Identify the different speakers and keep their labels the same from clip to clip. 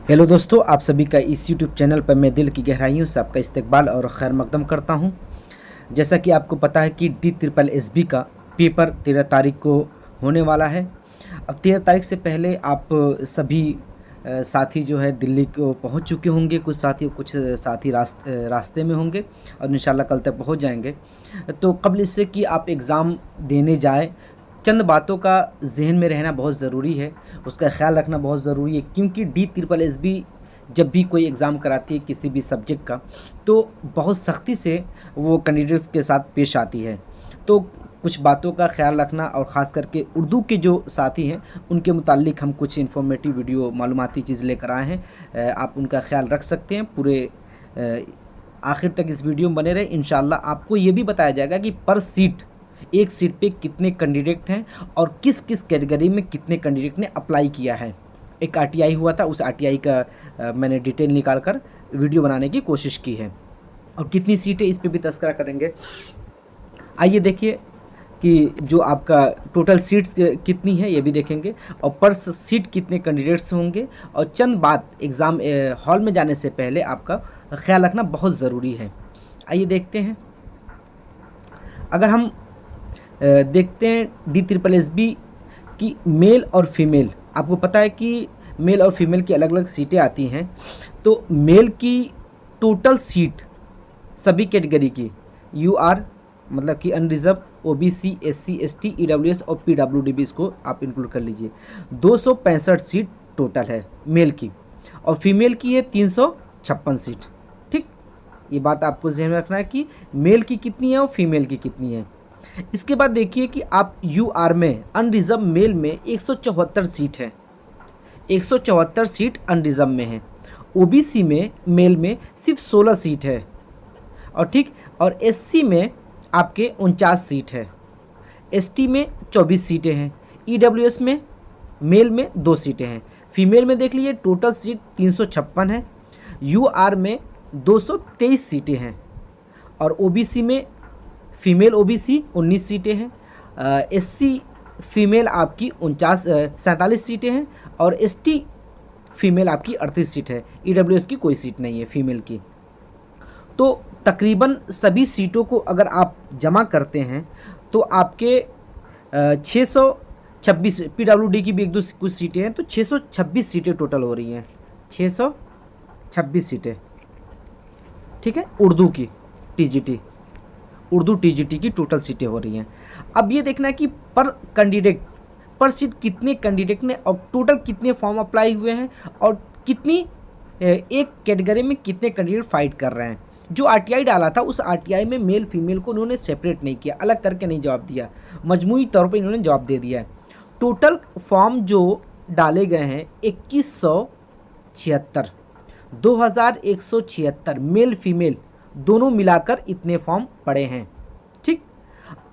Speaker 1: Hello दोस्तों, आप सभी का इस यूट्यूब चैनल पर मैं दिल की गहराइयों से आपका इस्तकबाल और खैर मकदम करता हूं। जैसा कि आपको पता है कि DSSS का पेपर 13 तारीख को होने वाला है। अब 13 तारीख से पहले आप सभी साथी जो है दिल्ली को पहुंच चुके होंगे। कुछ साथी रास्ते में होंगे और इंशाल्लाह कल तक पहुंच जाएंगे। तो कबल इससे कि आप एग्ज़ाम देने जाए, चंद बातों का जहन में रहना बहुत ज़रूरी है, उसका ख्याल रखना बहुत ज़रूरी है, क्योंकि DSSS जब भी कोई एग्ज़ाम कराती है किसी भी सब्जेक्ट का, तो बहुत सख्ती से वो कैंडिडेट्स के साथ पेश आती है। तो कुछ बातों का ख्याल रखना, और ख़ास करके उर्दू के जो साथी हैं उनके मुतालिक हम कुछ इन्फॉर्मेटिव वीडियो मालूमाती चीज़ लेकर आए हैं। आप उनका ख्याल रख सकते हैं। पूरे आखिर तक इस वीडियो में बने रहे। इंशाल्लाह आपको ये भी बताया जाएगा कि पर सीट, एक सीट पे कितने कैंडिडेट हैं और किस किस कैटेगरी में कितने कैंडिडेट ने अप्लाई किया है। एक RTI हुआ था, उस RTI का मैंने डिटेल निकाल कर वीडियो बनाने की कोशिश की है, और कितनी सीटें इस पे भी तस्करा करेंगे। आइए देखिए कि जो आपका टोटल सीट्स कितनी है ये भी देखेंगे, और पर सीट कितने कैंडिडेट्स होंगे, और चंद बात एग्ज़ाम हॉल में जाने से पहले आपका ख्याल रखना बहुत ज़रूरी है। आइए देखते हैं। अगर हम देखते हैं DSSS की मेल और फीमेल, आपको पता है कि मेल और फीमेल की अलग अलग सीटें आती हैं। तो मेल की टोटल सीट सभी कैटेगरी की, UR मतलब कि unreserved, OBC, SC, ST, EWS और PWD, इसको आप इंक्लूड कर लीजिए, 265 सीट टोटल है मेल की, और फीमेल की है 356 सीट। ठीक, ये बात आपको ध्यान में रखना है कि मेल की कितनी है और फीमेल की कितनी है। इसके बाद देखिए कि आप UR में अनरिजर्व मेल में 174 सीट है, 174 सीट अनरिजर्व में है। OBC में मेल में सिर्फ 16 सीट है, और ठीक, और SC में आपके 49 सीट है, ST में 24 सीटें हैं, EWS में मेल में 2 सीटें हैं। फीमेल में देख लीजिए टोटल सीट 356 है, UR में 223 सीटें हैं, और OBC में फीमेल OBC 19 सीटें हैं, SC फीमेल आपकी 47 सीटें हैं, और ST फीमेल आपकी 38 सीट है। EWS की कोई सीट नहीं है फीमेल की। तो तकरीबन सभी सीटों को अगर आप जमा करते हैं तो आपके 626, PWD की भी एक दो कुछ सीटें हैं, तो 626 सीटें टोटल हो रही हैं, 626 सीटें। ठीक है, उर्दू TGT की टोटल सीटें हो रही हैं। अब ये देखना है कि पर सीट कितने कैंडिडेट ने, और टोटल कितने फॉर्म अप्लाई हुए हैं, और कितनी एक कैटेगरी में कितने कैंडिडेट फाइट कर रहे हैं। जो RTI डाला था उस RTI में मेल फीमेल को उन्होंने सेपरेट नहीं किया, अलग करके नहीं जवाब दिया, मजमूई तौर पर इन्होंने जवाब दे दिया है। टोटल फॉर्म जो डाले गए हैं 2176, 2176 मेल फीमेल दोनों मिलाकर इतने फॉर्म पड़े हैं। ठीक,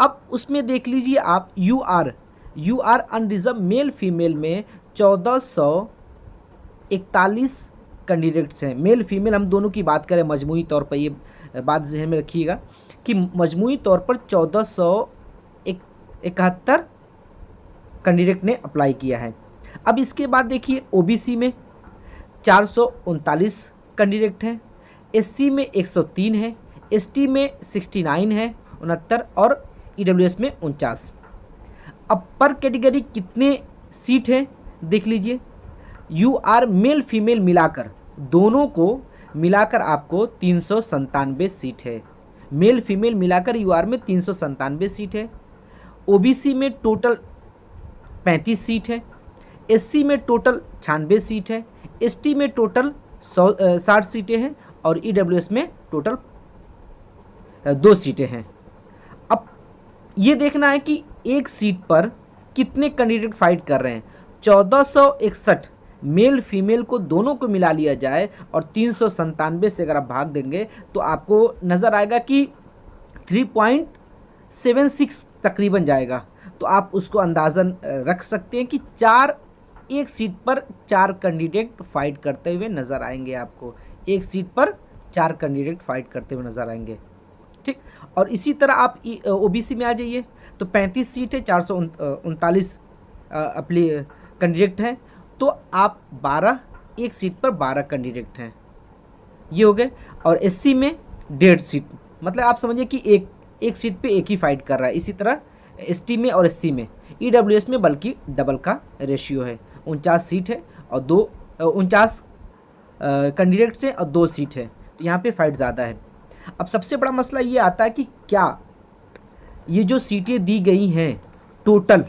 Speaker 1: अब उसमें देख लीजिए आप UR अनरिजर्व मेल फीमेल में 1441 कैंडिडेट्स हैं। मेल फीमेल हम दोनों की बात करें मजमूई तौर पर, ये बात ज़हन में रखिएगा कि मजमूई तौर पर 1471 कैंडिडेट ने अप्लाई किया है। अब इसके बाद देखिए OBC में 439 कैंडिडेट हैं, SC में 103 है, ST में 69 है, 69, और EWS में 49। अब पर कैटेगरी कितने सीट हैं देख लीजिए। UR मेल फीमेल मिलाकर, दोनों को मिलाकर आपको 397 सीट है। मेल फीमेल मिलाकर UR में 397 सीट है। OBC में टोटल 35 सीट है, SC में टोटल 96 सीट है, ST में टोटल 60 सीटें हैं, और EWS में टोटल 2 सीटें हैं। अब ये देखना है कि एक सीट पर कितने कैंडिडेट फाइट कर रहे हैं। 1461 मेल फीमेल को दोनों को मिला लिया जाए, और 397 से अगर आप भाग देंगे तो आपको नज़र आएगा कि 3.76 तकरीबन जाएगा। तो आप उसको अंदाज़न रख सकते हैं कि एक सीट पर 4 कैंडिडेट फाइट करते हुए नज़र आएंगे। आपको एक सीट पर 4 कैंडिडेट फाइट करते हुए नज़र आएंगे। ठीक, और इसी तरह आप OBC में आ जाइए तो 35 सीट है, 439 अपनी कैंडिडेट हैं, तो आप 12 एक सीट पर 12 कैंडिडेट हैं, ये हो गए। और एससी में 1.5 सीट, मतलब आप समझिए कि एक सीट पे एक ही फाइट कर रहा है। इसी तरह एसटी में और एससी में, ईडब्ल्यूएस में बल्कि डबल का रेशियो है। 49 सीट है और 49 कैंडिडेट्स हैं और 2 सीट है, तो यहाँ पे फाइट ज़्यादा है। अब सबसे बड़ा मसला ये आता है कि क्या ये जो सीटें दी गई हैं टोटल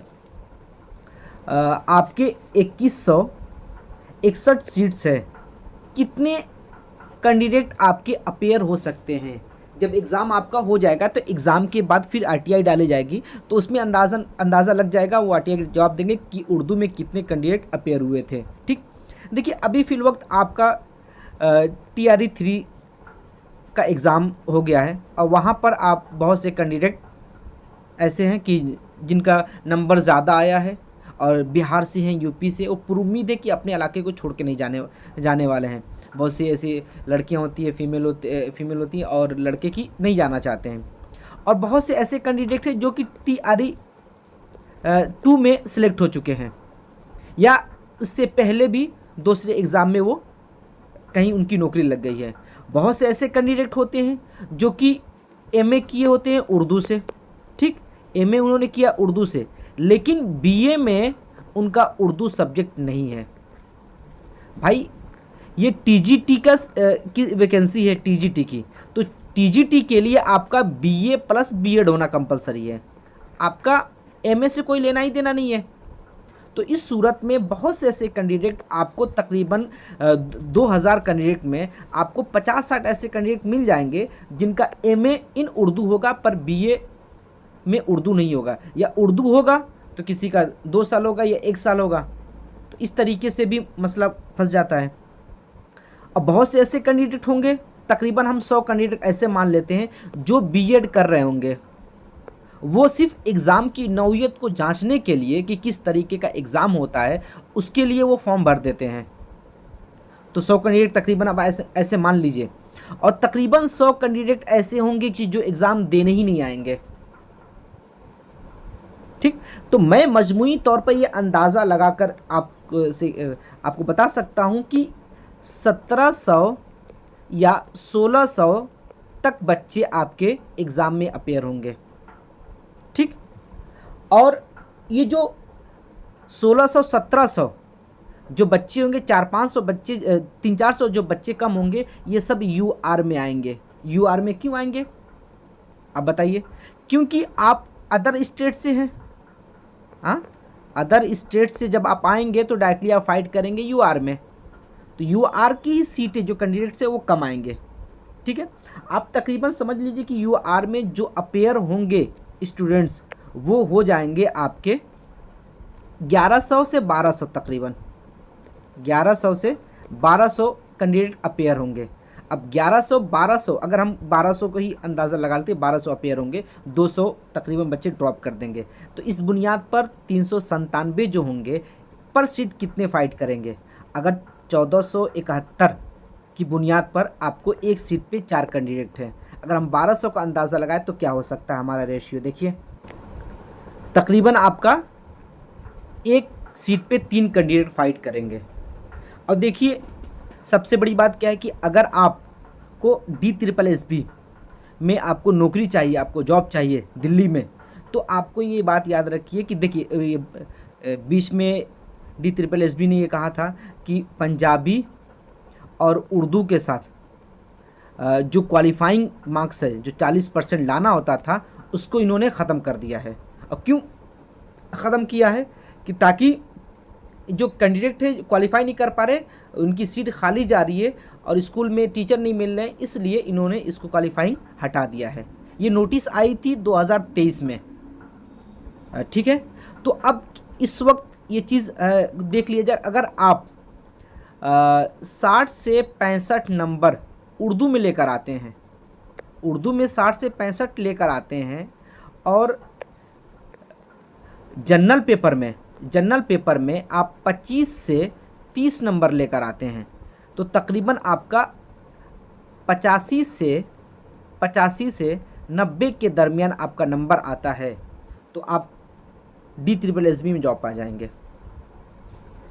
Speaker 1: आपके 2161 सीट्स है, कितने कैंडिडेट आपके अपेयर हो सकते हैं? जब एग्ज़ाम आपका हो जाएगा तो एग्ज़ाम के बाद फिर आरटीआई डाली जाएगी, तो उसमें अंदाज़ा लग जाएगा, वो आरटीआई जवाब देंगे कि उर्दू में कितने कैंडिडेट अपेयर हुए थे। ठीक, देखिए अभी फिल वक्त आपका TRE 3 का एग्ज़ाम हो गया है और वहाँ पर आप बहुत से कैंडिडेट ऐसे हैं कि जिनका नंबर ज़्यादा आया है और बिहार से हैं, यूपी से, वो पूरी उम्मीद है कि अपने इलाके को छोड़ के नहीं जाने वाले हैं। बहुत सी ऐसी लड़कियां होती है, फीमेल होती हैं और लड़के की नहीं जाना चाहते हैं। और बहुत से ऐसे कैंडिडेट हैं जो कि TRE 2 में सिलेक्ट हो चुके हैं या उससे पहले भी दूसरे एग्ज़ाम में वो कहीं उनकी नौकरी लग गई है। बहुत से ऐसे कैंडिडेट होते हैं जो कि MA किए होते हैं उर्दू से, ठीक, MA उन्होंने किया उर्दू से, लेकिन BA में उनका उर्दू सब्जेक्ट नहीं है। भाई ये TGT की वैकेंसी है, TGT की, तो TGT के लिए आपका BA प्लस B.Ed होना कंपलसरी है, आपका MA से कोई लेना ही देना नहीं है। तो इस सूरत में बहुत से ऐसे कैंडिडेट आपको तकरीबन 2000 कैंडिडेट में आपको 50-60 ऐसे कैंडिडेट मिल जाएंगे जिनका MA इन उर्दू होगा पर BA में उर्दू नहीं होगा, या उर्दू होगा तो किसी का 2 साल होगा या 1 साल होगा। तो इस तरीके से भी मसला फंस जाता है। अब बहुत से ऐसे कैंडिडेट होंगे, तकरीबन हम 100 कैंडिडेट ऐसे मान लेते हैं जो B.Ed कर रहे होंगे, वो सिर्फ एग्ज़ाम की नौइयत को जांचने के लिए कि किस तरीके का एग्ज़ाम होता है उसके लिए वो फॉर्म भर देते हैं। तो 100 कैंडिडेट तकरीबन अब ऐसे मान लीजिए, और तकरीबन 100 कैंडिडेट ऐसे होंगे कि जो एग्ज़ाम देने ही नहीं आएंगे। ठीक, तो मैं मजमूई तौर पर ये अंदाज़ा लगाकर आपको बता सकता हूँ कि 1700 या 1600 तक बच्चे आपके एग्ज़ाम में अपेयर होंगे। ठीक, और ये जो 1600-1700 जो बच्चे होंगे, 400-500 बच्चे, 300-400 जो बच्चे कम होंगे, ये सब UR में आएंगे। UR में क्यों आएंगे आप बताइए? क्योंकि आप अदर स्टेट से हैं। हाँ, अदर स्टेट से जब आप आएंगे तो डायरेक्टली आप फाइट करेंगे UR में, तो UR की ही सीटें जो कैंडिडेट्स है वो कम आएंगे। ठीक है, आप तकरीबन समझ लीजिए कि UR में जो अपेयर होंगे स्टूडेंट्स वो हो जाएंगे आपके 1100 से 1200, तकरीबन 1100 से 1200 कैंडिडेट अपेयर होंगे। अब 1100-1200, अगर हम 1200 को ही अंदाज़ा लगा लेते हैं, 1200 अपेयर होंगे, 200 तकरीबन बच्चे ड्रॉप कर देंगे, तो इस बुनियाद पर 397 जो होंगे पर सीट कितने फ़ाइट करेंगे? अगर 1471 की बुनियाद पर आपको एक सीट पे 4 कैंडिडेट हैं, अगर हम 1200 का अंदाज़ा लगाएं तो क्या हो सकता है हमारा रेशियो? देखिए, तकरीबन आपका एक सीट पे 3 कैंडिडेट फाइट करेंगे। और देखिए सबसे बड़ी बात क्या है कि अगर आपको DSSB में आपको नौकरी चाहिए, आपको जॉब चाहिए दिल्ली में, तो आपको ये बात याद रखिए कि देखिए बीच में DSSB ने ये कहा था कि पंजाबी और उर्दू के साथ जो क्वालिफाइंग मार्क्स है, जो 40% लाना होता था, उसको इन्होंने ख़त्म कर दिया है। और क्यों ख़त्म किया है? कि ताकि जो कैंडिडेट है क्वालिफाई नहीं कर पा रहे, उनकी सीट खाली जा रही है और स्कूल में टीचर नहीं मिल रहे हैं, इसलिए इन्होंने इसको क्वालिफाइंग हटा दिया है। ये नोटिस आई थी 2023 में। ठीक है, तो अब इस वक्त ये चीज़ देख लिया जाए, अगर आप 60 से 65 नंबर उर्दू में लेकर आते हैं, उर्दू में 60 से 65 लेकर आते हैं, और जनरल पेपर में आप 25 से 30 नंबर लेकर आते हैं, तो तकरीबन आपका 85 से 90 के दरमियान आपका नंबर आता है, तो आप DSSB में जॉब पा जाएंगे।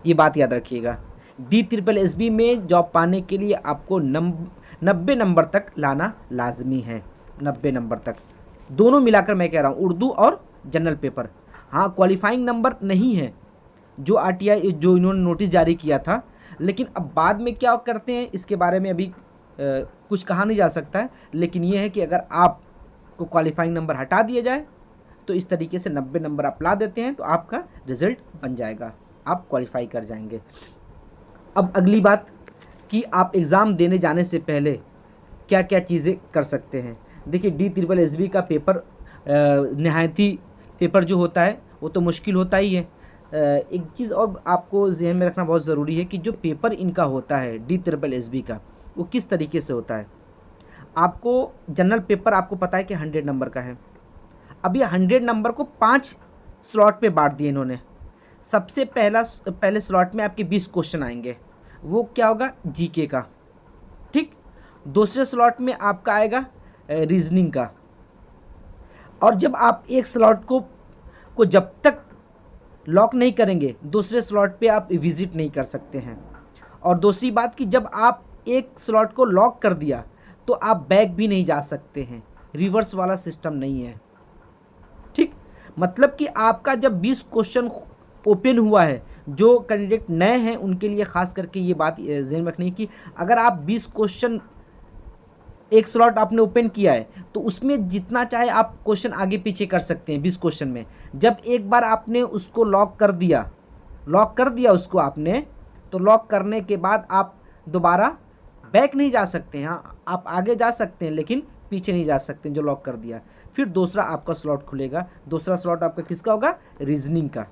Speaker 1: ये बात याद रखिएगा। DSSB में जॉब पाने के लिए आपको 90 नंबर तक लाना लाजमी है, 90 नंबर तक, दोनों मिलाकर मैं कह रहा हूँ, उर्दू और जनरल पेपर। हाँ, क्वालिफाइंग नंबर नहीं है जो RTI जो इन्होंने नोटिस जारी किया था, लेकिन अब बाद में क्या करते हैं इसके बारे में अभी कुछ कहा नहीं जा सकता है, लेकिन ये है कि अगर आपको क्वालिफाइंग नंबर हटा दिया जाए तो इस तरीके से 90 नंबर आप ला देते हैं तो आपका रिज़ल्ट बन जाएगा, आप क्वालिफाई कर जाएंगे। अब अगली बात कि आप एग्ज़ाम देने जाने से पहले क्या क्या चीज़ें कर सकते हैं। देखिए, DSSB का पेपर नहायती पेपर जो होता है वो तो मुश्किल होता ही है। एक चीज़ और आपको जहन में रखना बहुत ज़रूरी है कि जो पेपर इनका होता है DSSB का, वो किस तरीके से होता है। आपको जनरल पेपर आपको पता है कि 100 नंबर का है। अब ये 100 नंबर को 5 स्लॉट पे बांट दिए इन्होंने। सबसे पहले स्लॉट में आपके 20 क्वेश्चन आएंगे, वो क्या होगा, GK का, ठीक। दूसरे स्लॉट में आपका आएगा रीजनिंग का। और जब आप एक स्लॉट को जब तक लॉक नहीं करेंगे दूसरे स्लॉट पे आप विजिट नहीं कर सकते हैं। और दूसरी बात कि जब आप एक स्लॉट को लॉक कर दिया तो आप बैक भी नहीं जा सकते हैं, रिवर्स वाला सिस्टम नहीं है, ठीक। मतलब कि आपका जब 20 क्वेश्चन ओपन हुआ है, जो कैंडिडेट नए हैं उनके लिए ख़ास करके ये बात ध्यान रखनी है कि अगर आप 20 क्वेश्चन एक स्लॉट आपने ओपन किया है तो उसमें जितना चाहे आप क्वेश्चन आगे पीछे कर सकते हैं 20 क्वेश्चन में। जब एक बार आपने उसको लॉक कर दिया उसको आपने, तो लॉक करने के बाद आप दोबारा बैक नहीं जा सकते हैं। हाँ, आप आगे जा सकते हैं लेकिन पीछे नहीं जा सकते जो लॉक कर दिया। फिर दूसरा आपका स्लॉट खुलेगा, दूसरा स्लॉट आपका किसका होगा, रीजनिंग का,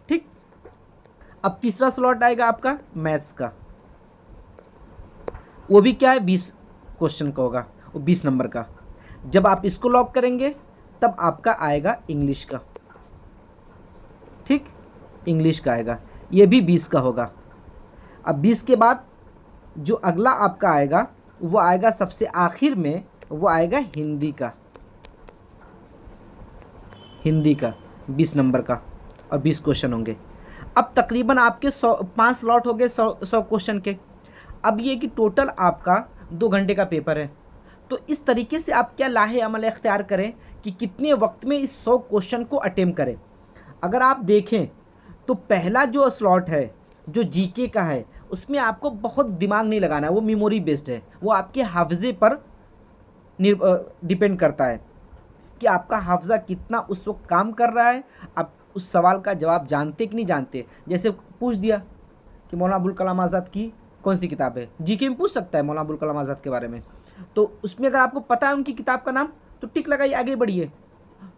Speaker 1: ठीक। अब तीसरा स्लॉट आएगा आपका मैथ्स का, वो भी क्या है, 20 क्वेश्चन का होगा, वो 20 नंबर का। जब आप इसको लॉक करेंगे तब आपका आएगा इंग्लिश का, ठीक, इंग्लिश का आएगा, ये भी 20 का होगा। अब 20 के बाद जो अगला आपका आएगा वो आएगा सबसे आखिर में, वो आएगा हिंदी का 20 नंबर का, और 20 क्वेश्चन होंगे। अब तकरीबन आपके 5 स्लॉट हो गए 100 क्वेश्चन के। अब ये कि टोटल आपका 2 घंटे का पेपर है। तो इस तरीके से आप क्या लाहे अमल इख्तियार करें कि कितने वक्त में इस 100 क्वेश्चन को अटेम्प्ट करें। अगर आप देखें तो पहला जो स्लॉट है जो GK का है उसमें आपको बहुत दिमाग नहीं लगाना है, वो मेमोरी बेस्ड है, वो आपके हाफजे पर डिपेंड करता है कि आपका हाफजा कितना उस वक्त काम कर रहा है, आप उस सवाल का जवाब जानते कि नहीं जानते। जैसे पूछ दिया कि मौलाना अबुल कलाम आज़ाद की कौन सी किताब है, GK में पूछ सकता है मौलाना अबुल कलाम आज़ाद के बारे में, तो उसमें अगर आपको पता है उनकी किताब का नाम तो टिक लगाइए, आगे बढ़िए।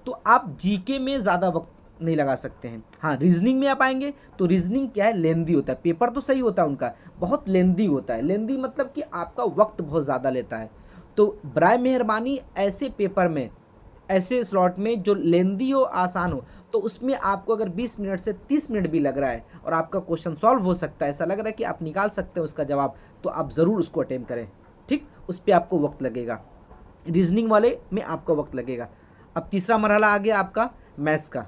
Speaker 1: तो आप GK में ज़्यादा वक्त नहीं लगा सकते हैं। हाँ, रीजनिंग में आप आएंगे तो रीजनिंग क्या है, लेंदी होता है, पेपर तो सही होता है उनका, बहुत लेंदी होता है। लेंदी मतलब कि आपका वक्त बहुत ज़्यादा लेता है। तो बराए मेहरबानी ऐसे पेपर में, ऐसे स्लॉट में जो लेंदी हो, आसान हो, तो उसमें आपको अगर 20 मिनट से 30 मिनट भी लग रहा है और आपका क्वेश्चन सॉल्व हो सकता है, ऐसा लग रहा है कि आप निकाल सकते हैं उसका जवाब, तो आप ज़रूर उसको अटेम्प्ट करें, ठीक। उस पर आपको वक्त लगेगा, रीजनिंग वाले में आपका वक्त लगेगा। अब तीसरा मरहला आ गया आपका मैथ्स का।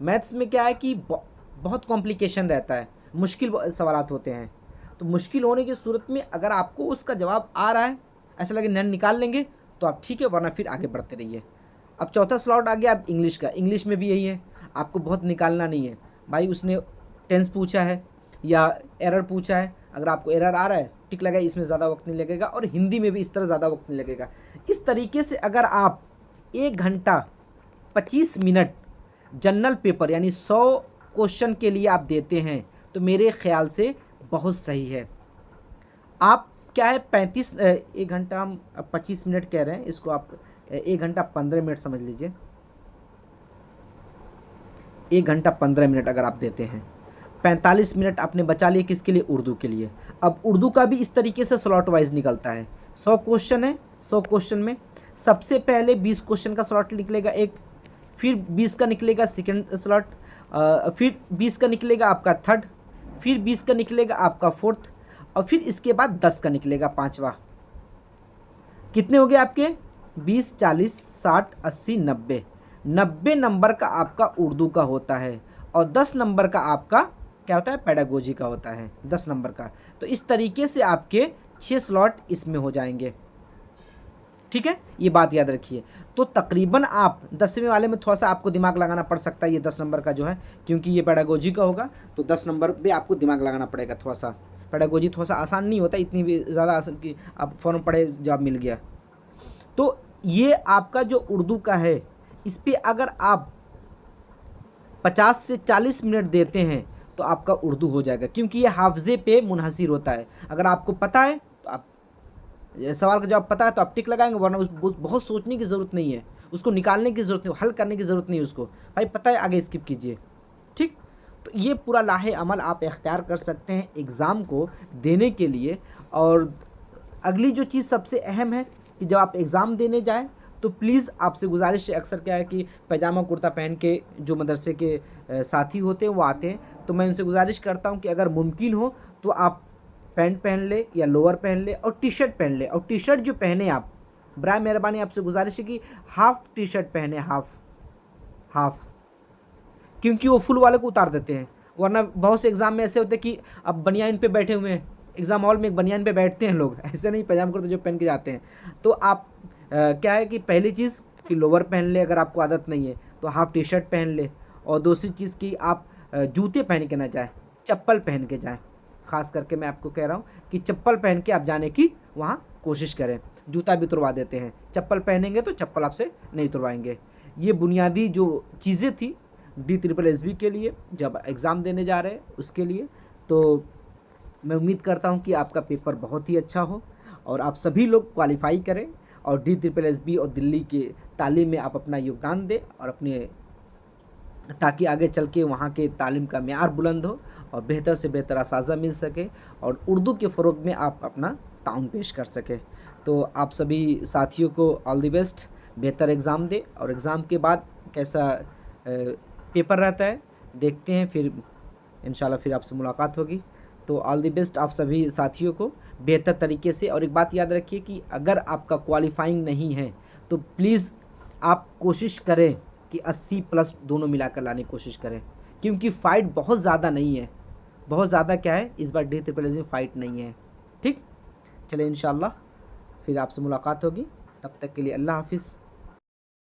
Speaker 1: मैथ्स में क्या है कि बहुत कॉम्प्लिकेशन रहता है, मुश्किल सवालात होते हैं। तो मुश्किल होने की सूरत में अगर आपको उसका जवाब आ रहा है, ऐसा लगे नन निकाल लेंगे तो आप ठीक है, वरना फिर आगे बढ़ते रहिए। अब चौथा स्लॉट आ गया अब इंग्लिश का। इंग्लिश में भी यही है, आपको बहुत निकालना नहीं है भाई, उसने टेंस पूछा है या एरर पूछा है, अगर आपको एरर आ रहा है टिक लगाए, इसमें ज़्यादा वक्त नहीं लगेगा। और हिंदी में भी इस तरह ज़्यादा वक्त नहीं लगेगा। इस तरीके से अगर आप 1 घंटा 25 मिनट जनरल पेपर यानी 100 क्वेश्चन के लिए आप देते हैं तो मेरे ख्याल से बहुत सही है। आप क्या है 1 घंटा हम 25 मिनट कह रहे हैं, इसको आप 1 घंटा 15 मिनट समझ लीजिए। 1 घंटा 15 मिनट अगर आप देते हैं, 45 मिनट आपने बचा लिए किसके लिए, उर्दू के लिए। अब उर्दू का भी इस तरीके से स्लॉट वाइज निकलता है। 100 क्वेश्चन है, 100 क्वेश्चन में सबसे पहले 20 क्वेश्चन का स्लॉट निकलेगा एक, फिर 20 का निकलेगा सेकंड स्लॉट, फिर 20 का निकलेगा आपका थर्ड, फिर 20 का निकलेगा आपका फोर्थ, और फिर इसके बाद 10 का निकलेगा पांचवा। कितने हो गए आपके, 20, 40, 60, 80, 90 नंबर का आपका उर्दू का होता है, और 10 नंबर का आपका क्या होता है, पेडागोजी का होता है 10 नंबर का। तो इस तरीके से आपके 6 स्लॉट इसमें हो जाएंगे, ठीक है, ये बात याद रखिए। तो तकरीबन आप 10वें वाले में थोड़ा सा आपको दिमाग लगाना पड़ सकता है, ये 10 नंबर का जो है, क्योंकि ये पेडागोजी का होगा तो 10 नंबर पे आपको दिमाग लगाना पड़ेगा थोड़ा सा। पेडागोजी थोड़ा सा आसान नहीं होता, इतनी भी ज़्यादा आसान कि आप फ़ौरन पढ़े जॉब मिल गया। तो ये आपका जो उर्दू का है, इस पर अगर आप 50 से 40 मिनट देते हैं तो आपका उर्दू हो जाएगा, क्योंकि ये हाफजे पे मुनहसिर होता है। अगर आपको पता है तो आप सवाल का जवाब पता है तो आप टिक लगाएंगे, वरना उस बहुत सोचने की ज़रूरत नहीं है, उसको निकालने की ज़रूरत नहीं, हल करने की ज़रूरत नहीं है उसको, भाई पता है आगे स्किप कीजिए, ठीक। तो ये पूरा लाहे अमल आप इख्तियार कर सकते हैं एग्ज़ाम को देने के लिए। और अगली जो चीज़ सबसे अहम है कि जब आप एग्ज़ाम देने जाएँ तो प्लीज़ आपसे गुजारिश है, अक्सर क्या है कि पैजामा कुर्ता पहन के जो मदरसे के साथी होते हैं वो आते हैं, तो मैं उनसे गुजारिश करता हूँ कि अगर मुमकिन हो तो आप पैंट पहन ले या लोअर पहन ले और टी शर्ट पहन ले। और टी शर्ट जो पहने आप, बराए मेहरबानी आपसे गुजारिश है कि हाफ़ टी शर्ट पहने, हाफ़, क्योंकि वो फुल वाले को उतार देते हैं। वरना बहुत से एग्ज़ाम में ऐसे होते हैं कि अब बनियान पे बैठे हुए हैं, एग्ज़ाम हॉल में एक बनियान पे बैठते हैं लोग, ऐसे नहीं पैजामा कुर्ता जो पहन के जाते हैं। तो आप क्या है कि पहली चीज़ कि लोअर पहन ले, अगर आपको आदत नहीं है तो हाफ़ टी शर्ट पहन ले। और दूसरी चीज़ कि आप जूते पहन के ना जाएँ, चप्पल पहन के जाएँ। ख़ास करके मैं आपको कह रहा हूँ कि चप्पल पहन के आप जाने की वहाँ कोशिश करें। जूता भी तुरवा देते हैं, चप्पल पहनेंगे तो चप्पल आपसे नहीं तुरवाएंगे। ये बुनियादी जो चीज़ें थी DSSB के लिए, जब एग्ज़ाम देने जा रहे हैं उसके लिए। तो मैं उम्मीद करता हूँ कि आपका पेपर बहुत ही अच्छा हो और आप सभी लोग क्वालिफ़ाई करें और DSSB और दिल्ली के तालीम में आप अपना योगदान दें, और अपने ताकि आगे चल के वहाँ के तालीम का मेयार बुलंद हो और बेहतर से बेहतर असाज़ा मिल सके और उर्दू के फ़रोग़ में आप अपना ताउन पेश कर सकें। तो आप सभी साथियों को ऑल द बेस्ट, बेहतर एग्ज़ाम दें, और एग्ज़ाम के बाद कैसा पेपर रहता है देखते हैं, फिर इंशाल्लाह फिर आपसे मुलाकात होगी। तो ऑल द बेस्ट आप सभी साथियों को बेहतर तरीके से। और एक बात याद रखिए कि अगर आपका क्वालिफाइंग नहीं है तो प्लीज़ आप कोशिश करें कि 80+ दोनों मिलाकर लाने की कोशिश करें, क्योंकि फ़ाइट बहुत ज़्यादा नहीं है, बहुत ज़्यादा क्या है इस बार DSSB में फ़ाइट नहीं है, ठीक। चलिए इंशाल्लाह फिर आपसे मुलाकात होगी, तब तक के लिए अल्लाह हाफ़िज़।